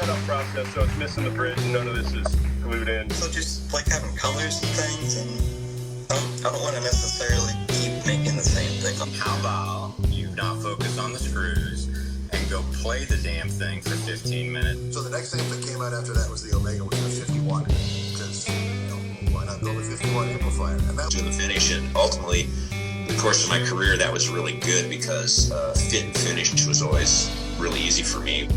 setup process, so it's missing the bridge. None of this is glued in. So just like having colors and things, and I don't want to necessarily keep making the same thing. How about you not focus on the screws and go play the damn thing for 15 minutes? So the next thing that came out after that was the Omega with the 51, because why not build a 51 amplifier? And that to the finish, and ultimately, in the course of my career, that was really good because fit and finish was always really easy for me.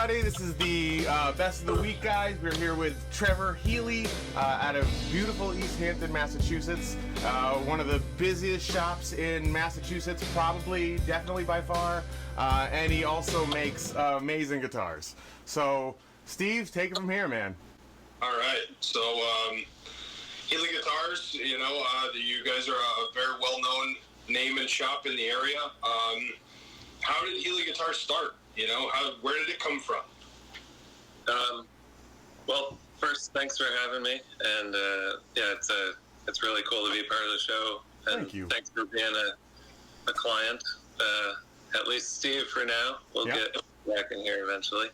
This is the Best of the Week, guys. We're here with Trevor Healy out of beautiful East Hampton, Massachusetts. One of the busiest shops in Massachusetts, definitely by far. And he also makes amazing guitars. So, Steve, take it from here, man. All right. So, Healy Guitars, you guys are a very well-known name and shop in the area. How did Healy Guitars start? Where did it come from? Well, first, thanks for having me, and it's really cool to be part of the show. And thank you. Thanks for being a client. At least Steve for now. We'll get back in here eventually.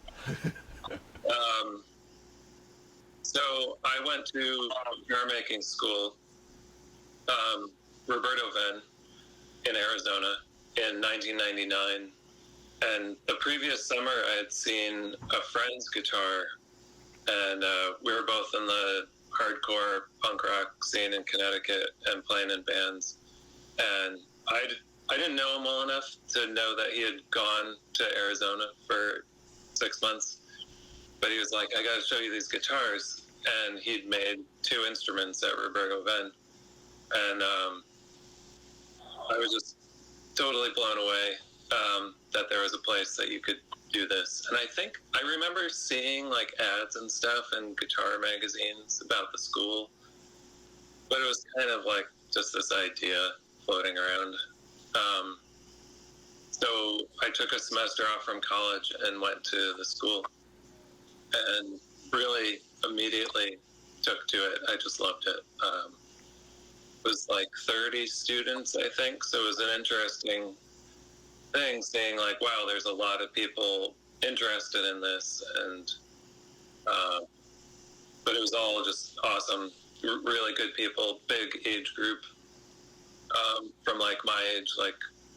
So I went to guitar making school, Roberto Venn, in Arizona in 1999. And the previous summer, I had seen a friend's guitar, and we were both in the hardcore punk rock scene in Connecticut and playing in bands. And I didn't know him well enough to know that he had gone to Arizona for 6 months. But he was like, I got to show you these guitars. And he'd made 2 instruments at Roberto Venn. And I was just totally blown away. That there was a place that you could do this. And I remember seeing like ads and stuff in guitar magazines about the school, but it was kind of like just this idea floating around. So I took a semester off from college and went to the school and really immediately took to it. I just loved it. It was like 30 students, I think. So it was an interesting thing, saying like, wow, there's a lot of people interested in this, and but it was all just awesome, really good people, big age group, from like my age, like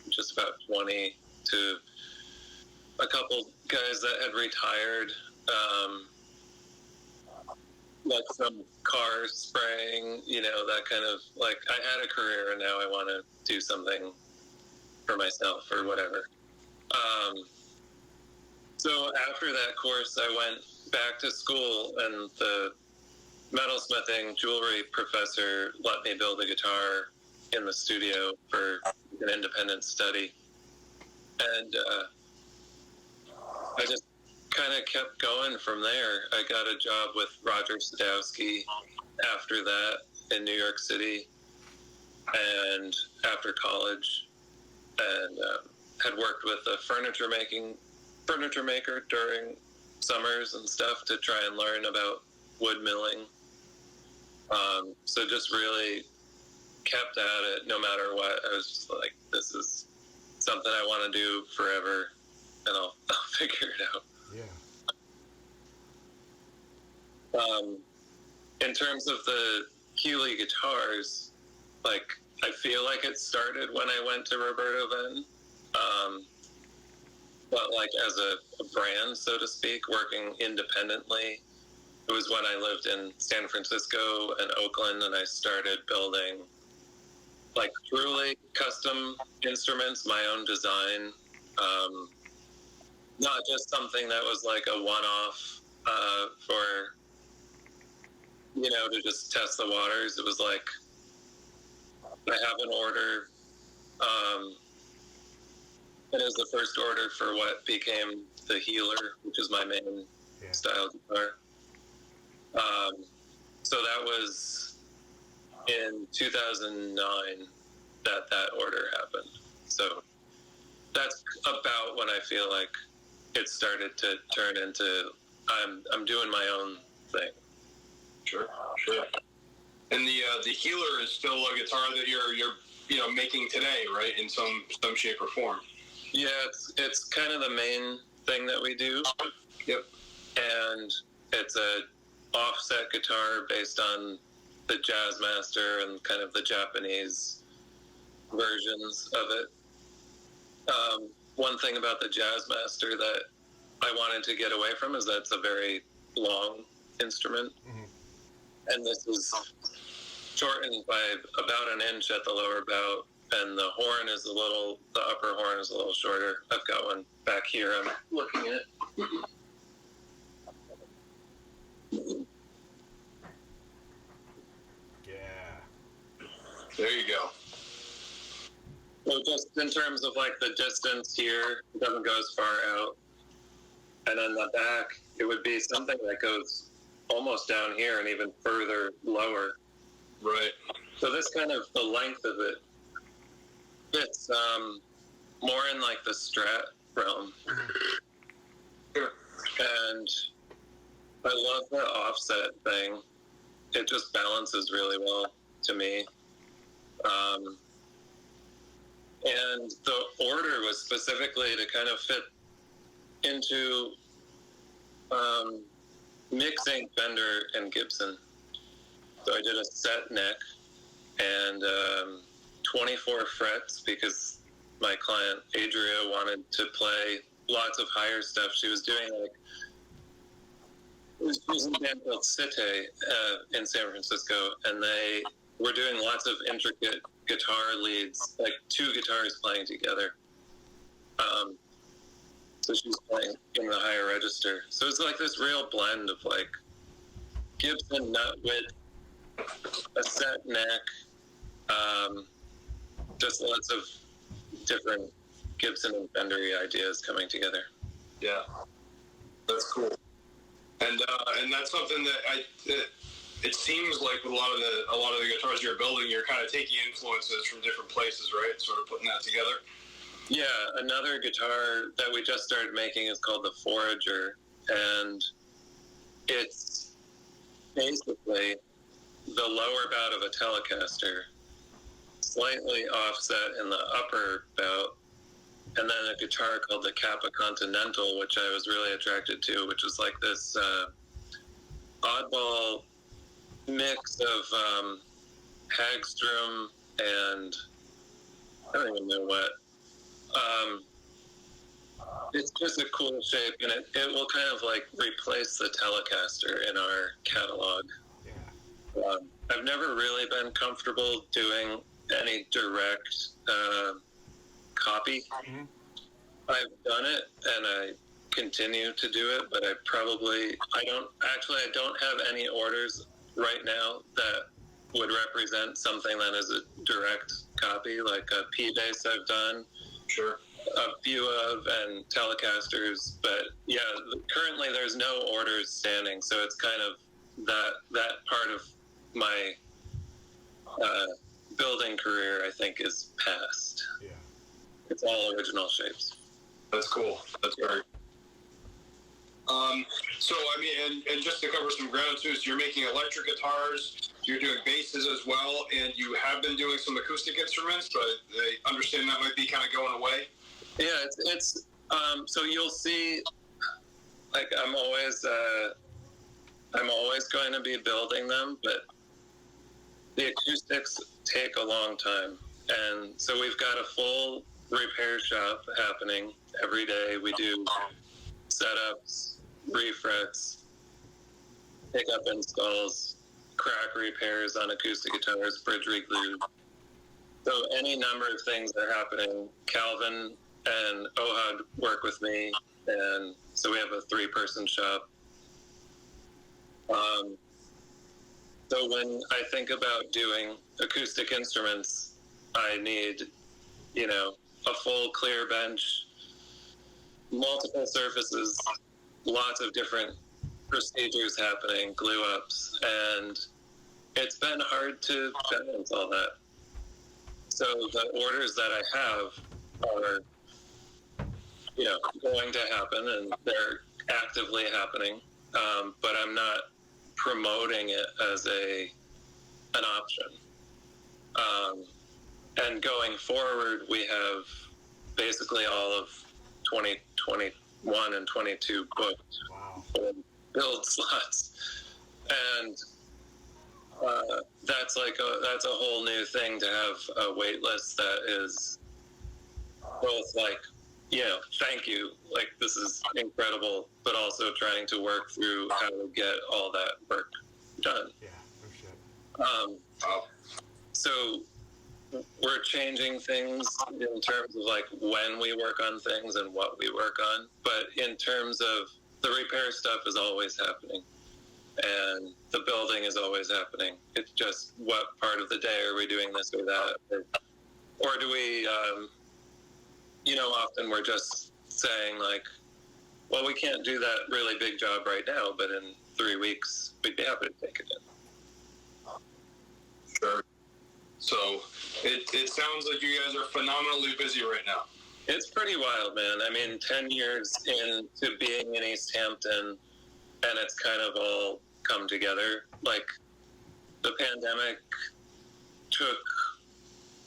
just about 20 to a couple guys that had retired, like some car spraying, that kind of like, I had a career and now I want to do something for myself or whatever. So after that course, I went back to school, and the metalsmithing jewelry professor let me build a guitar in the studio for an independent study. And I just kind of kept going from there. I got a job with Roger Sadowski after that in New York City, and after college, and had worked with a furniture maker during summers and stuff to try and learn about wood milling. So just really kept at it no matter what. I was just like, this is something I want to do forever, and I'll figure it out. Yeah. In terms of the Healy guitars, like, I feel like it started when I went to Roberto Venn, but like as a brand, so to speak, working independently. It was when I lived in San Francisco and Oakland, and I started building like truly custom instruments, my own design, not just something that was like a one-off for, to just test the waters. It was like I have an order. It is the first order for what became the Healer, which is my main style guitar. So that was in 2009 that order happened. So that's about when I feel like it started to turn into I'm doing my own thing. Sure. And the Healer is still a guitar that you're making today, right? In some shape or form. Yeah, it's kind of the main thing that we do. Yep. And it's a offset guitar based on the Jazzmaster and kind of the Japanese versions of it. One thing about the Jazzmaster that I wanted to get away from is that it's a very long instrument. Mm-hmm. And this is shortened by about an inch at the lower bout, and the upper horn is a little shorter. I've got one back here I'm looking at. Yeah. There you go. So just in terms of like the distance here, it doesn't go as far out. And on the back, it would be something that goes almost down here and even further lower. Right. So this kind of, the length of it, it's more in like the Strat realm. Sure. And I love the offset thing. It just balances really well to me. And the order was specifically to kind of fit into mixing Fender and Gibson. So I did a set neck and 24 frets because my client Adria wanted to play lots of higher stuff. She was doing it was using a band called Cite in San Francisco, and they were doing lots of intricate guitar leads, like two guitars playing together. So she's playing in the higher register. So it's like this real blend of like Gibson nut width, a set neck, just lots of different Gibson and Fender ideas coming together. Yeah, that's cool. And that's something that it seems like with a lot of the guitars you're building, you're kind of taking influences from different places, right? Sort of putting that together. Yeah, another guitar that we just started making is called the Forager, and it's basically the lower bout of a Telecaster, slightly offset in the upper bout, and then a guitar called the Kappa Continental, which I was really attracted to, which was like this oddball mix of Hagstrom and I don't even know what. It's just a cool shape, and it will kind of like replace the Telecaster in our catalog. Yeah. I've never really been comfortable doing any direct copy. Mm-hmm. I've done it, and I continue to do it, but I don't have any orders right now that would represent something that is a direct copy, like a P-Bass I've done. Sure. A few of, and Telecasters, but yeah, currently there's no orders standing, so it's kind of that part of my building career, I think, is past. Yeah. It's all original shapes. That's cool. That's great. So, I mean, and just to cover some ground too, so you're making electric guitars, you're doing basses as well, and you have been doing some acoustic instruments, but I understand that might be kind of going away. Yeah, it's so you'll see, like, I'm always going to be building them, but the acoustics take a long time. And so we've got a full repair shop happening every day. We do setups, refrets, pickup installs, crack repairs on acoustic guitars, bridge reglue. So any number of things that are happening. Calvin and Ohad work with me, and so we have a 3-person shop. So when I think about doing acoustic instruments, I need, a full clear bench, multiple surfaces, lots of different procedures happening, glue ups, and it's been hard to balance all that. So the orders that I have are, going to happen, and they're actively happening, but I'm not promoting it as an option. And going forward, we have basically all of 2021 and 22 booked for build slots, and that's a whole new thing to have a wait list that is both thank you, this is incredible, but also trying to work through how to get all that work done. Yeah, no shit. So we're changing things in terms of when we work on things and what we work on, but in terms of the repair stuff is always happening, and the building is always happening. It's just what part of the day are we doing this or that, or do we, often we're just saying well, we can't do that really big job right now, but in 3 weeks we'd be happy to take it in. Sure. So it sounds like you guys are phenomenally busy right now. It's pretty wild, man. I mean, 10 years into being in East Hampton, and it's kind of all come together. The pandemic took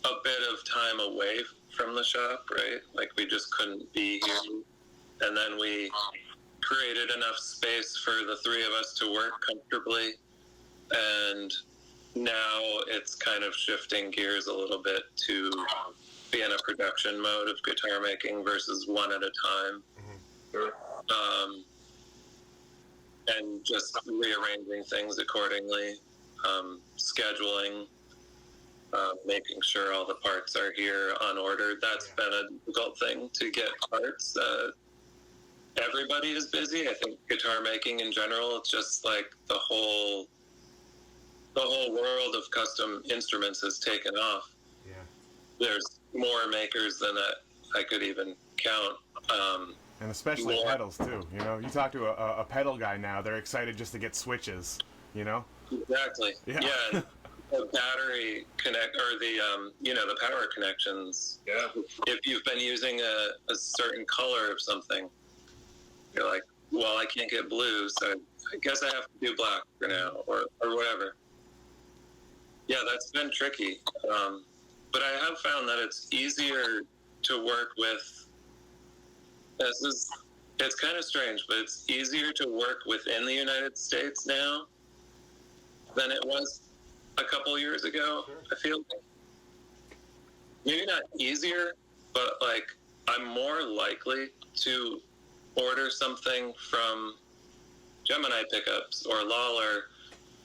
a bit of time away from the shop, right? We just couldn't be here. And then we created enough space for the three of us to work comfortably. And now it's kind of shifting gears a little bit to be in a production mode of guitar making versus one at a time. Sure. And just rearranging things accordingly, scheduling, making sure all the parts are here on order. That's been a difficult thing to get parts. Everybody is busy. I think guitar making in general, it's just the whole world of custom instruments has taken off. Yeah. There's more makers than I could even count. And especially pedals too. You talk to a pedal guy now, they're excited just to get switches. Exactly. Yeah. The battery connect, or the power connections. Yeah. If you've been using a certain color of something, you're like, well, I can't get blue, so I guess I have to do black for now, or whatever. Yeah, that's been tricky. But I have found that it's easier to work with. It's kind of strange, but it's easier to work within the United States now than it was a couple years ago. I feel maybe not easier, but I'm more likely to order something from Gemini Pickups or Lawler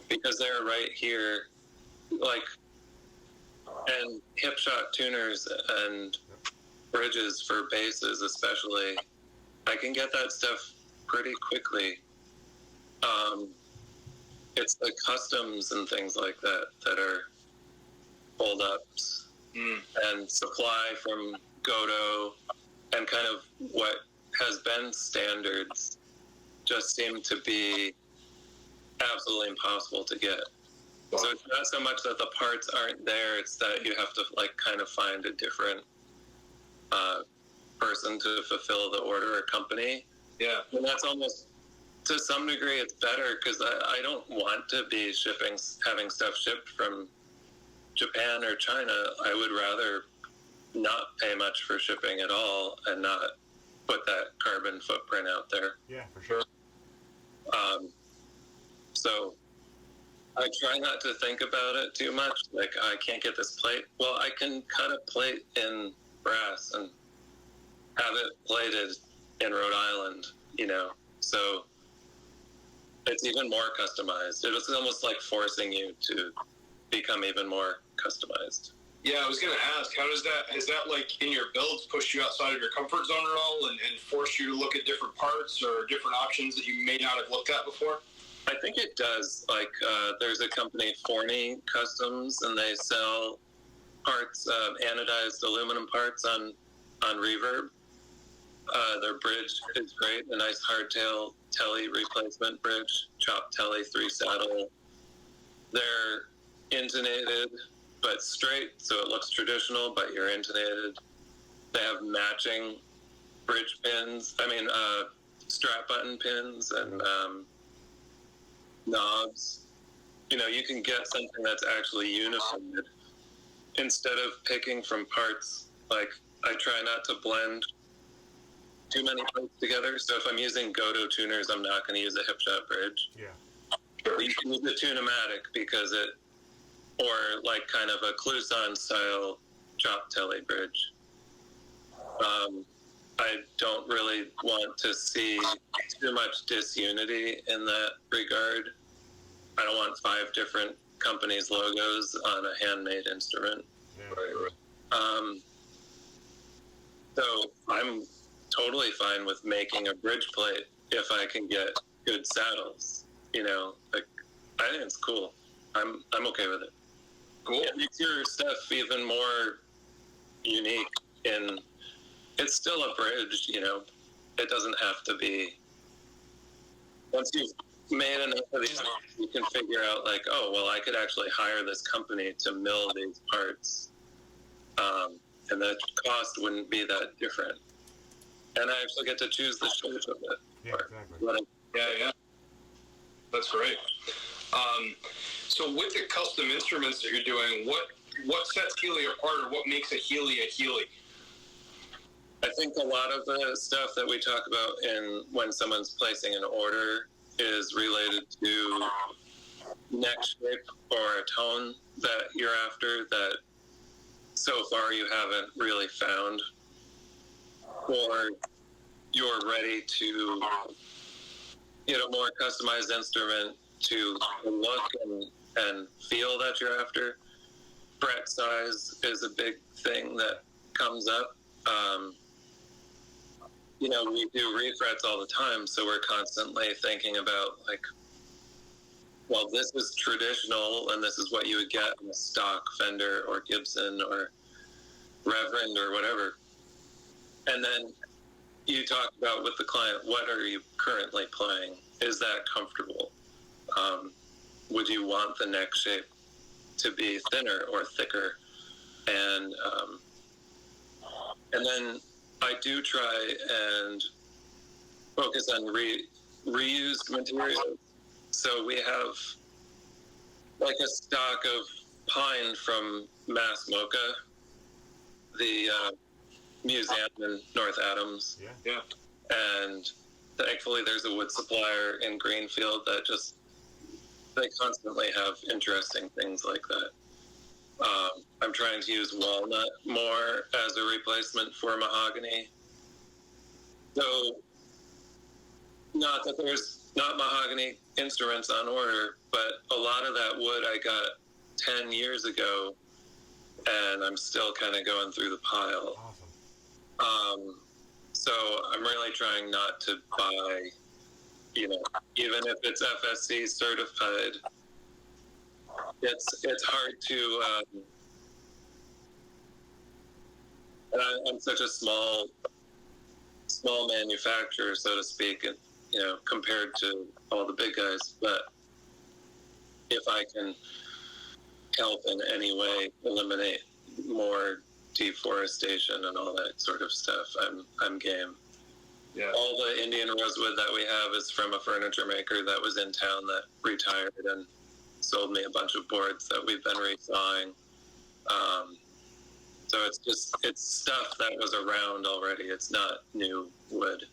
because they're right here, and hip shot tuners and bridges for basses especially. I can get that stuff pretty quickly. It's the customs and things like that are hold-ups. And supply from Godot and kind of what has been standards just seem to be absolutely impossible to get. So it's not so much that the parts aren't there, it's that you have to kind of find a different person to fulfill the order or company. Yeah. And that's almost, to some degree, it's better because I don't want to be having stuff shipped from Japan or China. I would rather not pay much for shipping at all and not put that carbon footprint out there. Yeah, for sure. So I try not to think about it too much. I can't get this plate. Well, I can cut a plate in brass and have it plated in Rhode Island, so it's even more customized. It's almost like forcing you to become even more customized. Yeah, I was going to ask, has that in your builds pushed you outside of your comfort zone at all and forced you to look at different parts or different options that you may not have looked at before? I think it does. There's a company, Forney Customs, and they sell parts, anodized aluminum parts on Reverb. Their bridge is great, a nice hardtail telly replacement bridge, chopped telly, 3-saddle. They're intonated but straight, so it looks traditional, but you're intonated. They have matching bridge pins, strap button pins and knobs. You can get something that's actually unified instead of picking from parts. Like, I try not to blend too many parts together. So if I'm using Godo tuners, I'm not going to use a hip shot bridge. Yeah. Sure. You can use a Tune-o-matic because or like kind of a Kluson style chop telly bridge. I don't really want to see too much disunity in that regard. I don't want 5 different companies' logos on a handmade instrument. Yeah. Right. So I'm totally fine with making a bridge plate if I can get good saddles. I think it's cool. I'm okay with it. Cool. It makes your stuff even more unique. It's still a bridge, It doesn't have to be. Once you've made enough of these, you can figure out like, oh, well, I could actually hire this company to mill these parts, and the cost wouldn't be that different. And I actually get to choose the shape of it. Yeah, exactly. Yeah. That's great. So with the custom instruments that you're doing, what sets Healy apart, or what makes a Healy a Healy? I think a lot of the stuff that we talk about when someone's placing an order is related to neck shape or a tone that you're after that so far you haven't really found, or you're ready to get a more customized instrument to look and feel that you're after. Fret size is a big thing that comes up. We do refrets all the time, so we're constantly thinking about like, well, this is traditional and this is what you would get in a stock Fender or Gibson or Reverend or whatever. And then you talk about with the client, what are you currently playing? Is that comfortable? Would you want the neck shape to be thinner or thicker? And then I do try and focus on reused materials. So we have like a stock of pine from Mass Mocha, the museum in North Adams. Yeah. And thankfully there's a wood supplier in Greenfield that they constantly have interesting things like that. I'm trying to use walnut more as a replacement for mahogany. So, not that there's not mahogany instruments on order, but a lot of that wood I got 10 years ago, and I'm still kind of going through the pile. Awesome. So I'm really trying not to buy, even if it's FSC certified, it's hard to, and I'm such a small manufacturer, so to speak, and, compared to all the big guys, but if I can help in any way eliminate more deforestation and all that sort of stuff, I'm game. Yeah. All the Indian rosewood that we have is from a furniture maker that was in town that retired and sold me a bunch of boards that we've been resawing. So it's stuff that was around already. It's not new wood.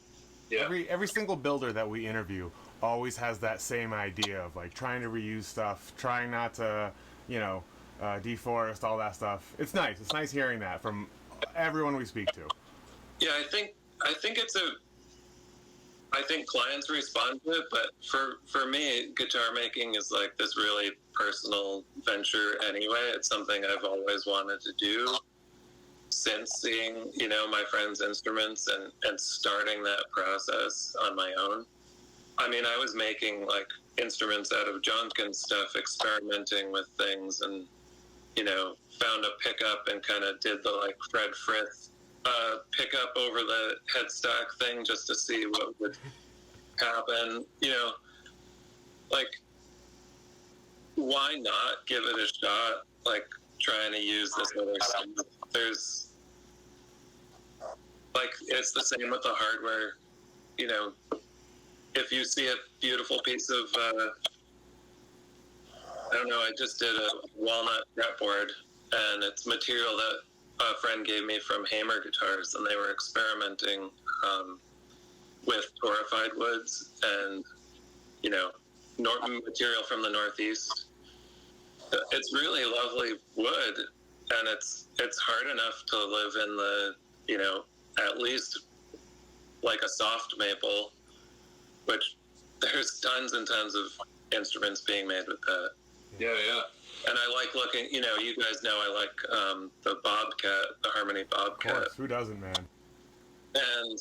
Yeah. Every single builder that we interview always has that same idea of like trying to reuse stuff, trying not to, deforest, all that stuff. It's nice. It's nice hearing that from everyone we speak to. Yeah, I think clients respond to it, but for me, guitar making is like this really personal venture anyway. It's something I've always wanted to do since seeing, my friends' instruments and starting that process on my own. I mean, I was making like instruments out of junk and stuff, experimenting with things, and found a pickup and kind of did the like Fred Frith pickup over the headstock thing just to see what would happen. Like, why not give it a shot? Like, trying to use this other stuff. There's, like, it's the same with the hardware. If you see a beautiful piece of, I don't know, I just did a walnut fretboard, and it's material that a friend gave me from Hamer Guitars, and they were experimenting with torrefied woods and, material from the Northeast. It's really lovely wood, and it's hard enough to live in the, at least like a soft maple, which there's tons and tons of instruments being made with that. Yeah. And I like looking, you guys know I like the Bobcat, the Harmony Bobcat. Of course, who doesn't, man? And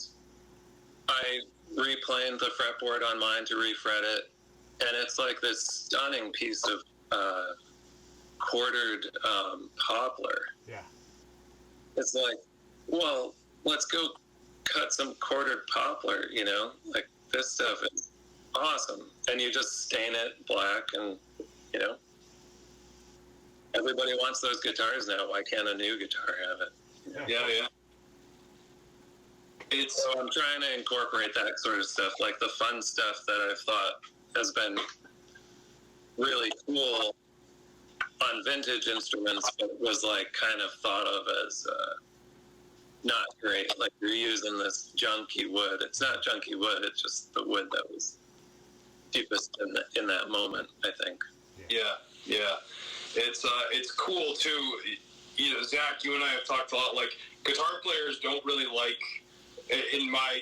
I replaned the fretboard on mine to refret it, and it's like this stunning piece of quartered poplar. Yeah. It's like, well, let's go cut some quartered poplar, like this stuff is awesome. And you just stain it black, and everybody wants those guitars now. Why can't a new guitar have it? Yeah. So I'm trying to incorporate that sort of stuff, like the fun stuff that I've thought has been really cool on vintage instruments, but was like kind of thought of as not great. Like, you're using this junky wood. It's not junky wood. It's just the wood that was cheapest in that moment, I think. Yeah. It's cool too. Zach, you and I have talked a lot. Like, guitar players don't really like, in my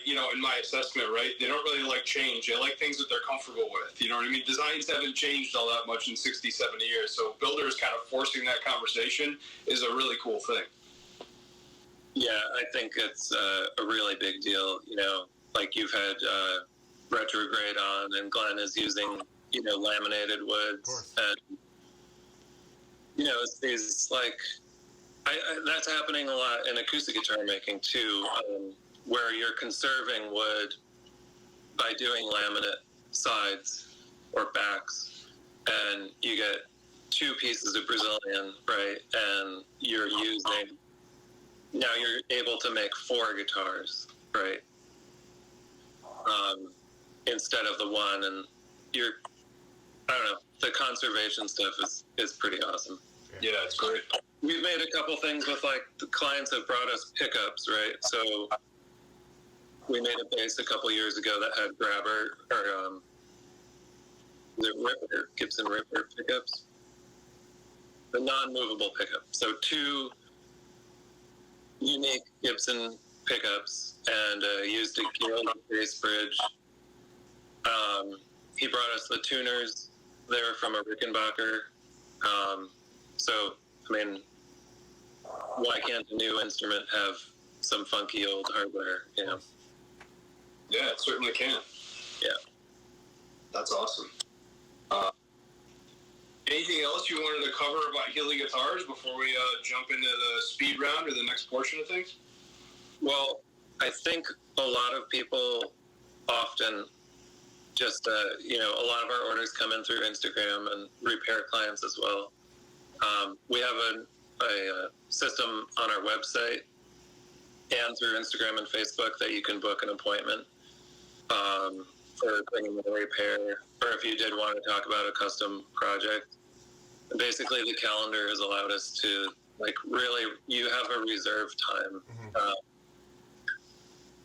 assessment, right? They don't really like change. They like things that they're comfortable with. You know what I mean? Designs haven't changed all that much in 60, 70 years. So builders kind of forcing that conversation is a really cool thing. Yeah, I think it's a really big deal. Like, you've had Retrograde on, and Glenn is using, laminated woods. And, it's like, that's happening a lot in acoustic guitar making too, where you're conserving wood by doing laminate sides or backs, and you get two pieces of Brazilian, right? And you're able to make 4 guitars, right? Instead of the one, and I don't know, the conservation stuff is pretty awesome. Yeah, it's great. We've made a couple things with, like, the clients have brought us pickups, right? So we made a bass a couple years ago that had grabber, or the Gibson Ripper pickups. The non-movable pickup. So 2 unique Gibson pickups, and used a Gale bass bridge. He brought us the tuners. They were from a Rickenbacker. So, I mean, why can't a new instrument have some funky old hardware, Yeah, it certainly can. Yeah. That's awesome. Anything else you wanted to cover about Healy guitars before we jump into the speed round or the next portion of things? Well, I think a lot of people often just, a lot of our orders come in through Instagram and repair clients as well. We have a system on our website and through Instagram and Facebook that you can book an appointment for bringing in a repair, or if you did want to talk about a custom project. And basically, the calendar has allowed us to, like, really, you have a reserve time.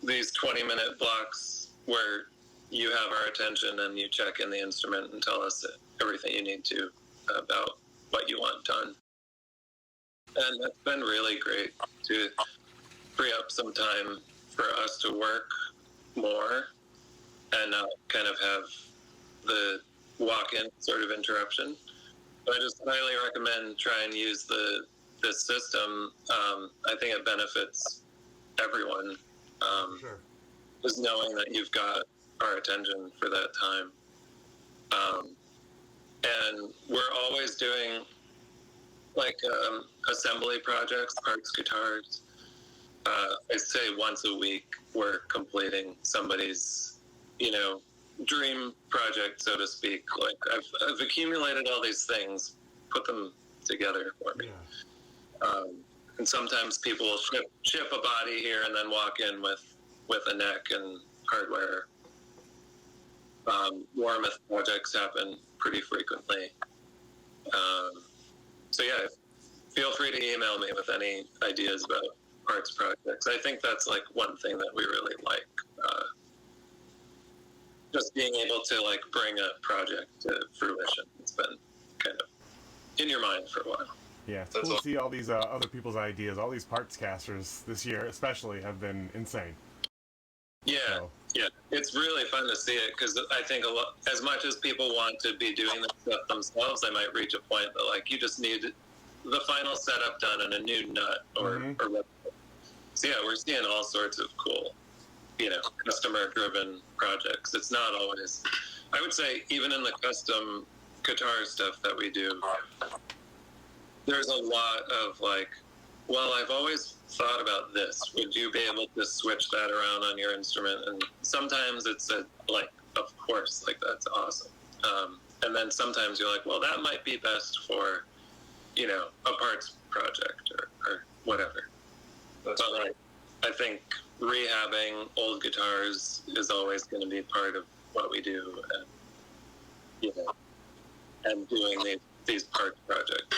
These 20-minute blocks where you have our attention and you check in the instrument and tell us everything you need to about what you want done. And that's been really great to free up some time for us to work more and not kind of have the walk-in sort of interruption. But I just highly recommend try and use this system. I think it benefits everyone. Sure. Just knowing that you've got our attention for that time. And we're always doing like assembly projects, parts, guitars. I say once a week we're completing somebody's, dream project, so to speak. Like I've accumulated all these things, put them together for me. Yeah. And sometimes people will ship a body here and then walk in with a neck and hardware. Warmouth projects happen pretty frequently. So yeah, feel free to email me with any ideas about parts projects. I think that's like one thing that we really like. Just being able to like bring a project to fruition. It's been kind of in your mind for a while. Yeah, it's cool to see all these other people's ideas. All these parts casters this year especially have been insane. Yeah, yeah. It's really fun to see it because I think as much as people want to be doing this stuff themselves, they might reach a point that like you just need the final setup done and a new nut or whatever. So yeah, we're seeing all sorts of cool, customer-driven projects. It's not always, I would say, even in the custom guitar stuff that we do, there's a lot of like, well, I've always thought about this. Would you be able to switch that around on your instrument? And sometimes it's of course, like that's awesome. And then sometimes you're like, well, that might be best for, a parts project or whatever. But like, I think rehabbing old guitars is always going to be part of what we do, and doing these parts projects.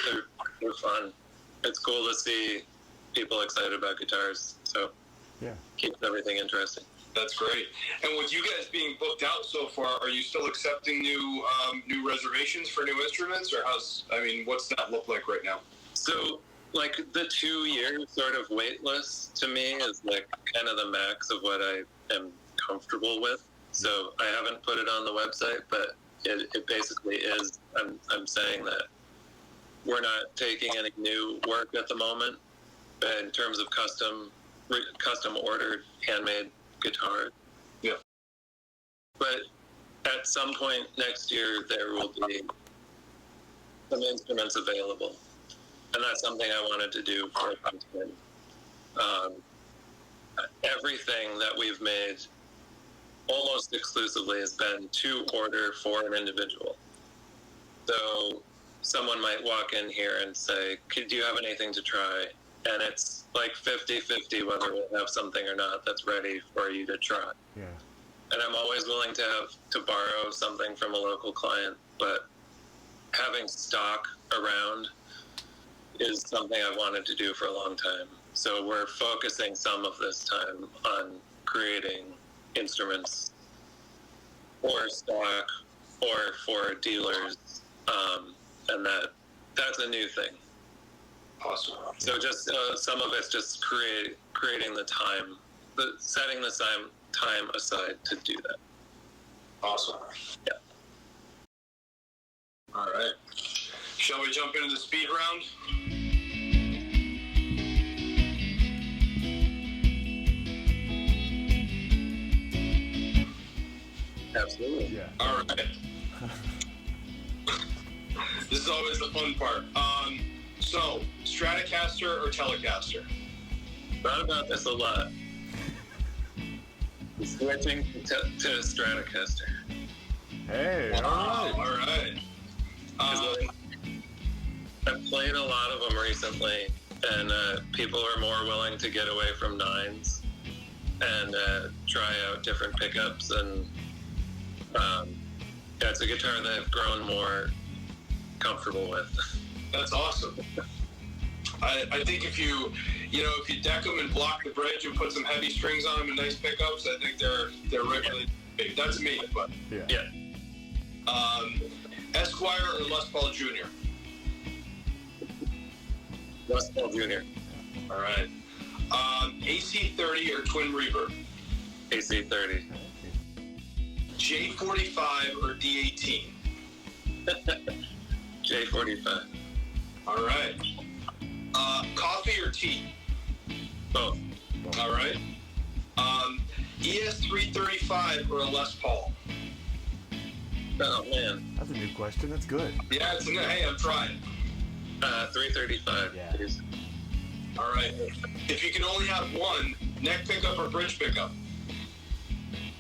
They're fun. It's cool to see people excited about guitars. So yeah, keeps everything interesting. That's great. And with you guys being booked out so far, are you still accepting new reservations for new instruments, or what's that look like right now? So, like, the 2-year sort of wait list to me is like kind of the max of what I am comfortable with. So I haven't put it on the website, but it basically is. I'm saying that we're not taking any new work at the moment in terms of custom ordered handmade guitars. Yeah. But at some point next year, there will be some instruments available. And that's something I wanted to do for a time. Everything that we've made almost exclusively has been to order for an individual. So someone might walk in here and say, do you have anything to try? And it's like 50-50 whether we'll have something or not that's ready for you to try. Yeah. And I'm always willing to borrow something from a local client, but having stock around is something I've wanted to do for a long time. So we're focusing some of this time on creating instruments for stock or for dealers, and that's a new thing. Awesome. So just some of it's just creating the time, setting the time aside to do that. Awesome. Yeah. All right. Shall we jump into the speed round? Absolutely. Yeah. All right. This is always the fun part. So, Stratocaster or Telecaster? Thought about this a lot. Switching to Stratocaster. Hey, all right. I've played a lot of them recently, and people are more willing to get away from nines and try out different pickups. And it's a guitar that I've grown more comfortable with. That's awesome. I think if you deck them and block the bridge and put some heavy strings on them and nice pickups, I think they're regularly big. That's me, but yeah. Esquire or Les Paul Jr.? Les Paul Jr. All right. AC30 or Twin Reverb? AC30. J45 or D18? J45. All right. Coffee or tea? Both. All right. ES335 or a Les Paul? Oh man, that's a new question. That's good. Yeah, hey, I'm trying. 335. Yeah. Please. All right. If you can only have one, neck pickup or bridge pickup?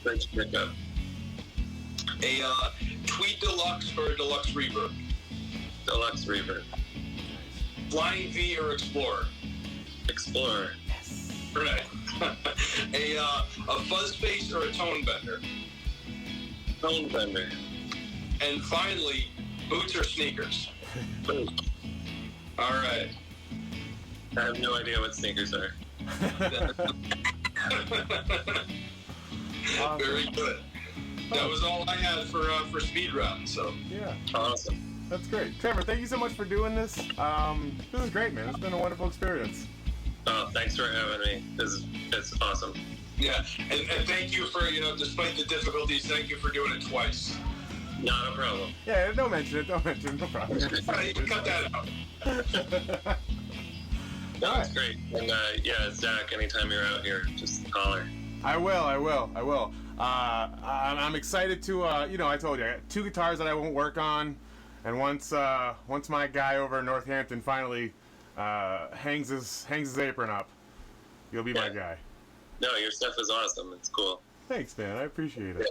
Bridge pickup. A Tweed Deluxe or a Deluxe Reaver? Deluxe Reaver. Flying V or Explorer? Explorer. Right. A fuzz face or a tone bender? Tone bender. And finally, boots or sneakers? Boots. All right. I have no idea what sneakers are. Awesome. Very good. That was all I had for speed round. So Yeah, Awesome. that's great. Trevor, thank you so much for doing this. This is great, man. It's been a wonderful experience. Oh, thanks for having me. It's awesome. yeah, and thank you for despite the difficulties, thank you for doing it twice. Not a problem. Yeah, don't mention it. Don't mention it. No problem. You can cut that out. No, it's great. And yeah, Zach, anytime you're out here, just holler. I will. I'm excited to, I told you, I got 2 guitars that I won't work on, and once my guy over in Northampton finally hangs his apron up, you'll be my guy. No, your stuff is awesome. It's cool. Thanks, man. I appreciate it.